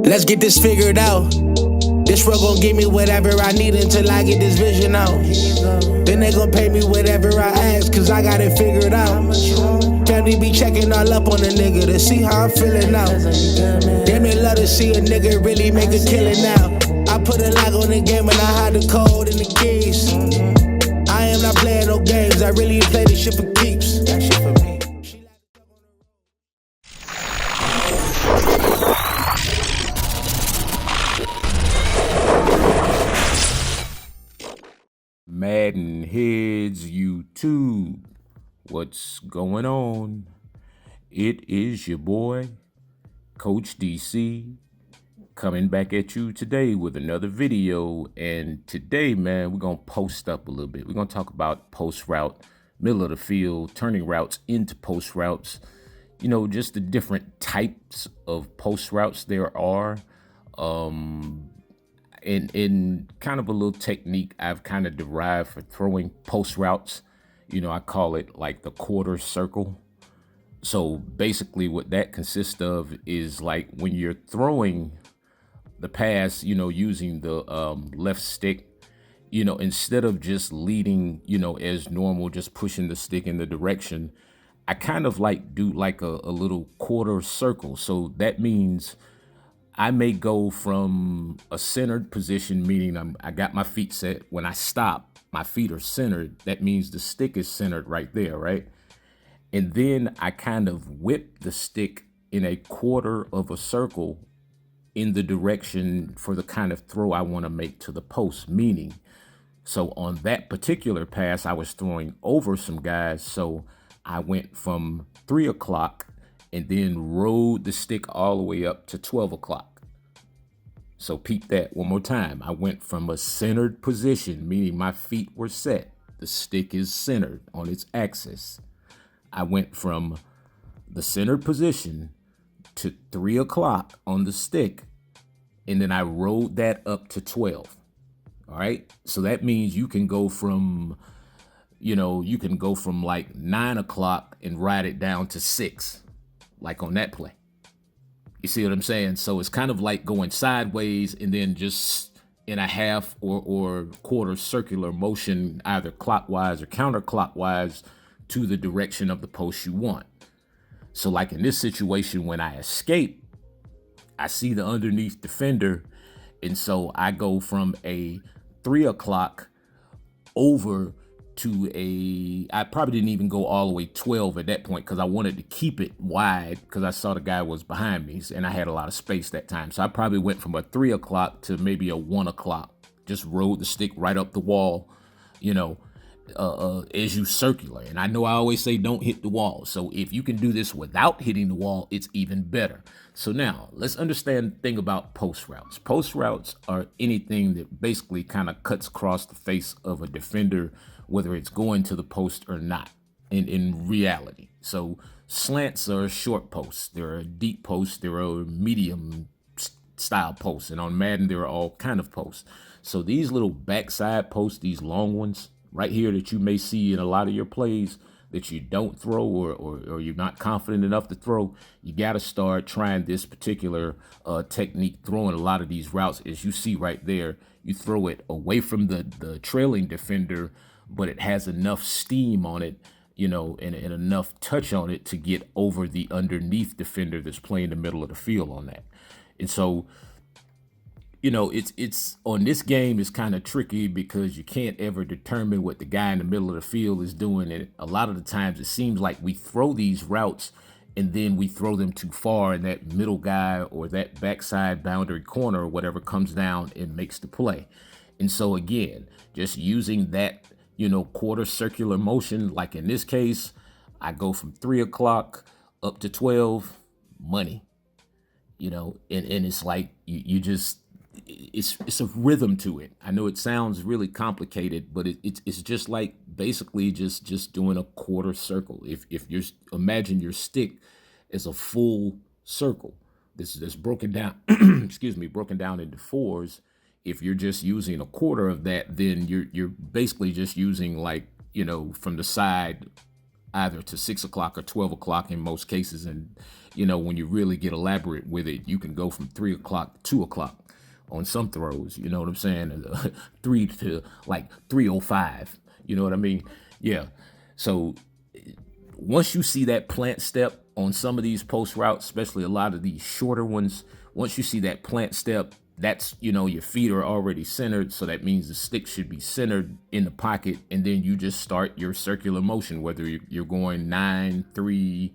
Let's get this figured out. This road gon' give me whatever I need until I get this vision out. Then they gon' pay me whatever I ask, cause I got it figured out. Family be checking all up on a nigga to see how I'm feeling now. Damn, they love to see a nigga really make a killing now. I put a lock on the game and I hide the code and the keys. I am not playing no games, I really play this shit for keeps. That shit for me. MaddenHeadz YouTube, what's going on? It is your boy, Coach DC, coming back at you today with another video. And today, man, we're going to post up a little bit. We're going to talk about post route, middle of the field, turning routes into post routes, you know, just the different types of post routes there are. In kind of a little technique I've kind of derived for throwing post routes. You know, I call it like the quarter circle. So basically what that consists of is like when you're throwing the pass, you know, using the left stick, you know, instead of just leading, you know, as normal, just pushing the stick in the direction, I kind of like do like a little quarter circle. So that means I may go from a centered position, meaning I got my feet set. When I stop, my feet are centered. That means the stick is centered right there, right? And then I kind of whip the stick in a quarter of a circle in the direction for the kind of throw I want to make to the post, meaning, so on that particular pass, I was throwing over some guys. So I went from 3 o'clock and then rode the stick all the way up to 12 o'clock. So peep that one more time. I went from a centered position, meaning my feet were set. The stick is centered on its axis. I went from the centered position to 3 o'clock on the stick, and then I rode that up to 12. All right. So that means you can go from, you know, you can go from like 9 o'clock and ride it down to 6. Like on that play. You see what I'm saying? So it's kind of like going sideways and then just in a half or quarter circular motion, either clockwise or counterclockwise to the direction of the post you want. So like in this situation, when I escape, I see the underneath defender. And so I go from a 3 o'clock over to I probably didn't even go all the way 12 at that point because I wanted to keep it wide because I saw the guy was behind me and I had a lot of space that time. So I probably went from a 3 o'clock to maybe a 1 o'clock, just rode the stick right up the wall, you know, as you circular. And I know I always say don't hit the wall. So if you can do this without hitting the wall, it's even better. So now let's understand the thing about post routes. Post routes are anything that basically kind of cuts across the face of a defender, whether it's going to the post or not in reality. So slants are short posts. There are deep posts. There are medium style posts. And on Madden, there are all kind of posts. So these little backside posts, these long ones right here that you may see in a lot of your plays that you don't throw or you're not confident enough to throw, you got to start trying this particular technique, throwing a lot of these routes. As you see right there, you throw it away from the trailing defender, but it has enough steam on it, you know, and enough touch on it to get over the underneath defender that's playing the middle of the field on that. And so, you know, it's on this game is kind of tricky because you can't ever determine what the guy in the middle of the field is doing. And a lot of the times it seems like we throw these routes and then we throw them too far and that middle guy or that backside boundary corner or whatever comes down and makes the play. And so again, just using that, you know, quarter circular motion, like in this case, I go from 3 o'clock up to 12, money, you know, and it's like you just, it's a rhythm to it. I know it sounds really complicated, but it's just like basically just doing a quarter circle. If you're, imagine your stick as a full circle, this broken down, excuse me, broken down into fours. If you're just using a quarter of that, then you're basically just using, like, from the side, either to 6 o'clock or 12 o'clock in most cases. And, when you really get elaborate with it, you can go from 3 o'clock to 2 o'clock on some throws, you know what I'm saying? 3 to like 3:05, you know what I mean? Yeah. So once you see that plant step on some of these post routes, especially a lot of these shorter ones, once you see that plant step, that's, your feet are already centered. So that means the stick should be centered in the pocket. And then you just start your circular motion, whether you're going 9, 3,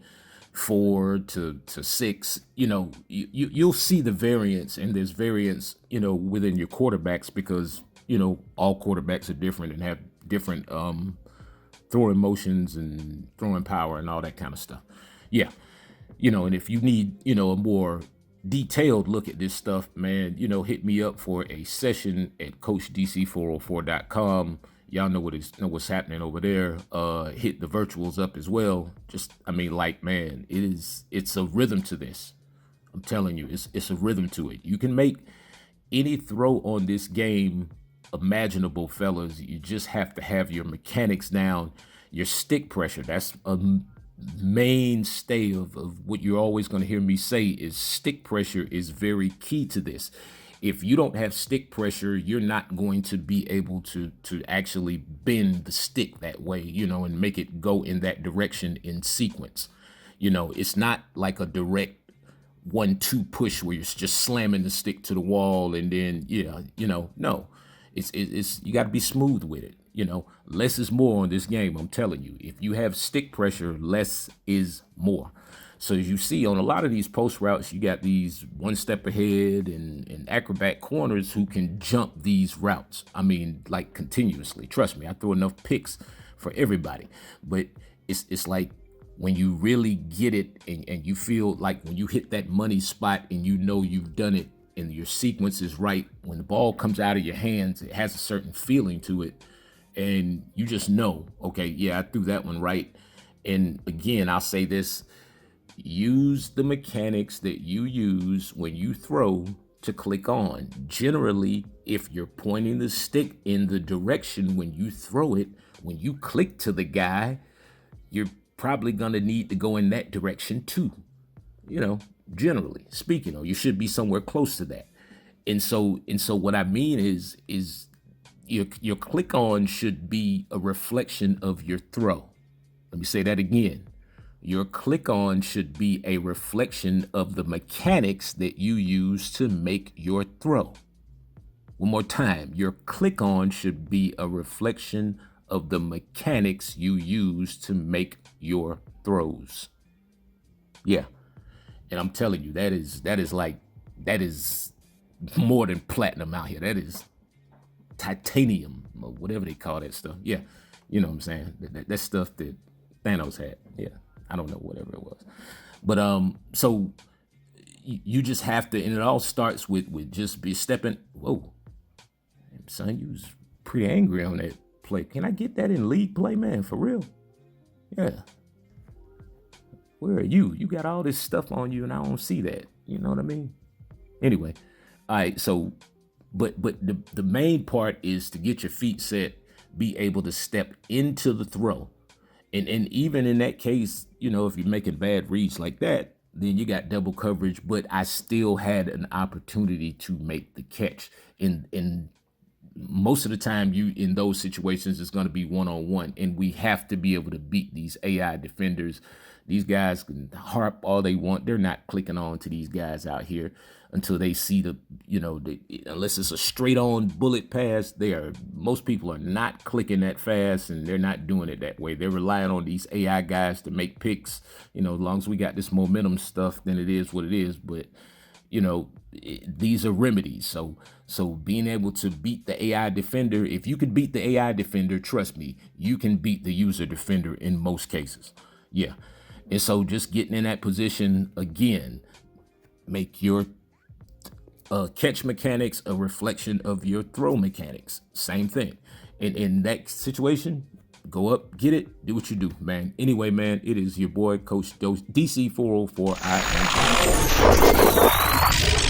4 to 6, you'll see the variance, and there's variance, within your quarterbacks, because, all quarterbacks are different and have different, throwing motions and throwing power and all that kind of stuff. Yeah. And if you need, a more detailed look at this stuff, man, hit me up for a session at CoachDC404.com. Y'all know what's happening over there. Hit the virtuals up as well. Man, it's a rhythm to this. I'm telling you, it's a rhythm to it. You can make any throw on this game imaginable, fellas. You just have to have your mechanics down, your stick pressure. That's a mainstay of what you're always going to hear me say is stick pressure is very key to this. If you don't have stick pressure, you're not going to be able to actually bend the stick that way, and make it go in that direction in sequence. It's not like a direct 1-2 push where you're just slamming the stick to the wall and then, no. It's you got to be smooth with it. Less is more on this game. I'm telling you, if you have stick pressure, less is more. So as you see on a lot of these post routes, you got these one step ahead and acrobat corners who can jump these routes. Like continuously. Trust me, I throw enough picks for everybody. But it's like when you really get it and you feel like when you hit that money spot and you've done it and your sequence is right, when the ball comes out of your hands, it has a certain feeling to it. And you just know, okay, yeah, I threw that one right. And again, I'll say this, use the mechanics that you use when you throw to click on. Generally, if you're pointing the stick in the direction when you throw it, when you click to the guy, you're probably going to need to go in that direction too. Generally speaking, you should be somewhere close to that. And so what I mean is your click on should be a reflection of your throw. Let me say that again. Your click on should be a reflection of the mechanics that you use to make your throw. One more time, your click on should be a reflection of the mechanics you use to make your throws. Yeah. And I'm telling you, that is more than platinum out here. That is titanium or whatever they call that stuff. Yeah. You know what I'm saying? That stuff that Thanos had. Yeah. I don't know, whatever it was. But so you just have to, and it all starts with just be stepping. Whoa, son, you was pretty angry on that play. Can I get that in league play, man? For real? Yeah. Where are you? You got all this stuff on you and I don't see that. You know what I mean? Anyway, all right, so but the main part is to get your feet set, be able to step into the throw. And even in that case, if you're making bad reads like that, then you got double coverage, but I still had an opportunity to make the catch. In most of the time, in those situations, it's going to be one-on-one, and we have to be able to beat these AI defenders. These guys can harp all they want. They're not clicking on to these guys out here until they see unless it's a straight on bullet pass, most people are not clicking that fast, and they're not doing it that way. They're relying on these AI guys to make picks. As long as we got this momentum stuff, then it is what it is. But, these are remedies. So being able to beat the AI defender, if you could beat the AI defender, trust me, you can beat the user defender in most cases. Yeah. And so just getting in that position again, make your catch mechanics a reflection of your throw mechanics. Same thing. And in that situation, go up, get it, do what you do, man. Anyway, man, it is your boy, Coach DC404. I am